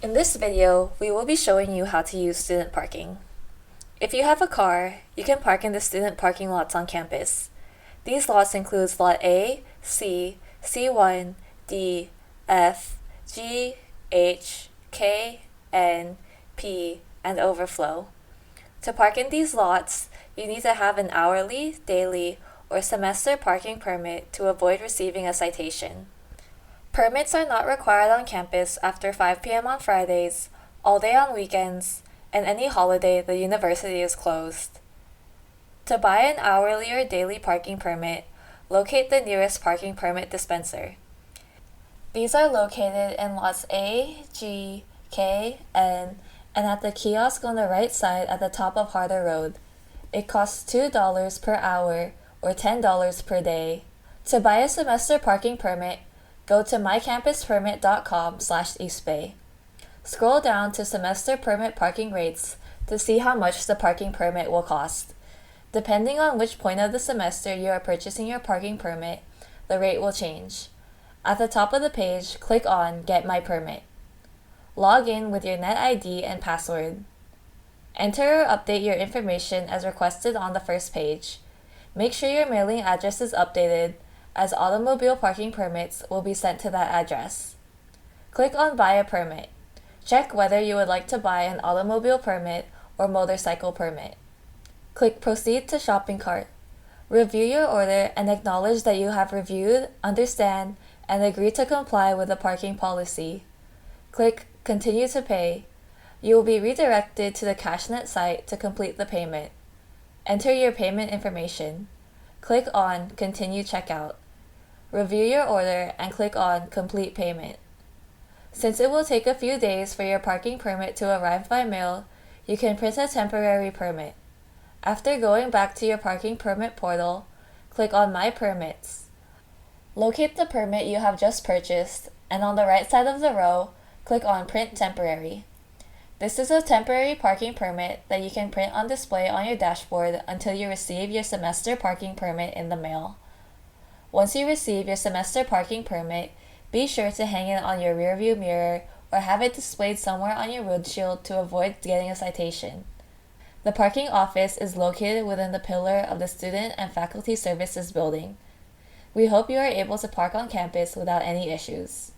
In this video, we will be showing you how to use student parking. If you have a car, you can park in the student parking lots on campus. These lots include Lot A, C, C1, D, F, G, H, K, N, P, and overflow. To park in these lots, you need to have an hourly, daily, or semester parking permit to avoid receiving a citation. Permits are not required on campus after 5 p.m. on Fridays, all day on weekends, and any holiday the university is closed. To buy an hourly or daily parking permit, locate the nearest parking permit dispenser. These are located in lots A, G, K, N, and at the kiosk on the right side at the top of Harder Road. It costs $2 per hour or $10 per day. To buy a semester parking permit, go to mycampuspermit.com/eastbay. Scroll down to semester permit parking rates to see how much the parking permit will cost. Depending on which point of the semester you are purchasing your parking permit, the rate will change. At the top of the page, click on Get My Permit. Log in with your NetID and password. Enter or update your information as requested on the first page. Make sure your mailing address is updated, as automobile parking permits will be sent to that address. Click on Buy a Permit. Check whether you would like to buy an automobile permit or motorcycle permit. Click Proceed to Shopping Cart. Review your order and acknowledge that you have reviewed, understand, and agree to comply with the parking policy. Click Continue to Pay. You will be redirected to the CashNet site to complete the payment. Enter your payment information. Click on Continue Checkout. Review your order and click on Complete Payment. Since it will take a few days for your parking permit to arrive by mail, you can print a temporary permit. After going back to your parking permit portal, click on My Permits. Locate the permit you have just purchased, and on the right side of the row, click on Print Temporary. This is a temporary parking permit that you can print on display on your dashboard until you receive your semester parking permit in the mail. Once you receive your semester parking permit, be sure to hang it on your rearview mirror or have it displayed somewhere on your windshield to avoid getting a citation. The parking office is located within the pillar of the Student and Faculty Services building. We hope you are able to park on campus without any issues.